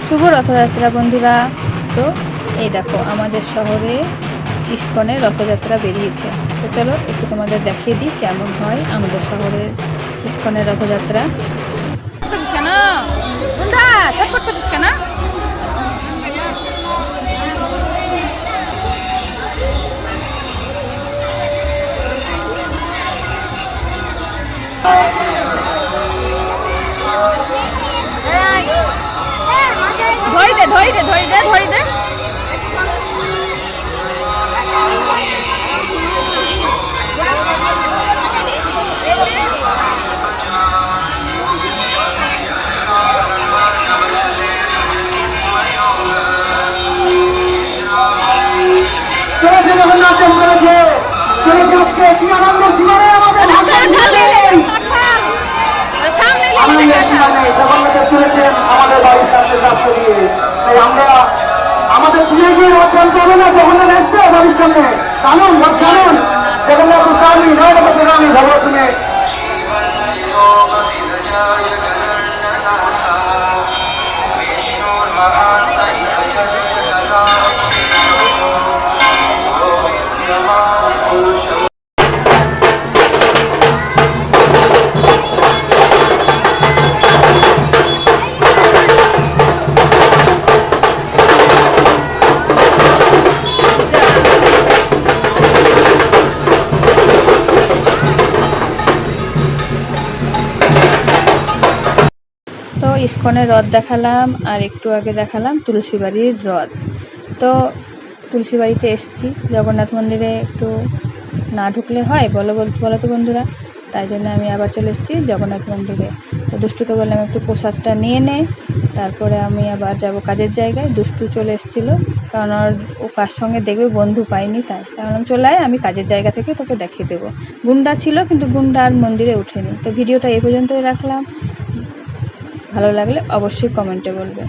শুভ রথযাত্রা বন্ধুরা। তো এই দেখো আমাদের শহরে ইস্কনের রথযাত্রা বেরিয়েছে। তো চলো একটু তোমাদের দেখিয়ে দিই কেমন হয় আমাদের শহরের ইস্কনের রথযাত্রা। কেন ছটফট করছিস কেন? ধরি দে ধরি দে ধরি দে ধরি দে। আমাদের দিয়ে গিয়ে রথ চলতে হবে না, জগন্নাথ এসছে বাড়ির সামনে কানুন রথ কানুন জগন্নাথ স্বামী নয় রামী ভগবতী। তো ইস্কনের রথ দেখালাম আর একটু আগে দেখালাম তুলসী বাড়ির রথ। তো তুলসী বাড়িতে এসছি, জগন্নাথ মন্দিরে একটু না ঢুকলে হয় বলো তো বন্ধুরা, তাই জন্য আমি আবার চলে এসেছি জগন্নাথ মন্দিরে। তো দুষ্টুকে বললাম একটু প্রসাদটা নিয়ে নে, তারপরে আমি আবার যাব কাজের জায়গায়। দুষ্টু চলে এসেছিলো কারণ ও কার সঙ্গে দেখবে বন্ধু পাইনি, তাই বললাম চলে আয়, আমি কাজের জায়গা থেকে তোকে দেখিয়ে দেবো। গুন্ডা ছিল কিন্তু গুন্ডা আর মন্দিরে ওঠেনি। তো ভিডিওটা এই পর্যন্তই রাখলাম, ভালো লাগলে অবশ্যই কমেন্টে বলবে।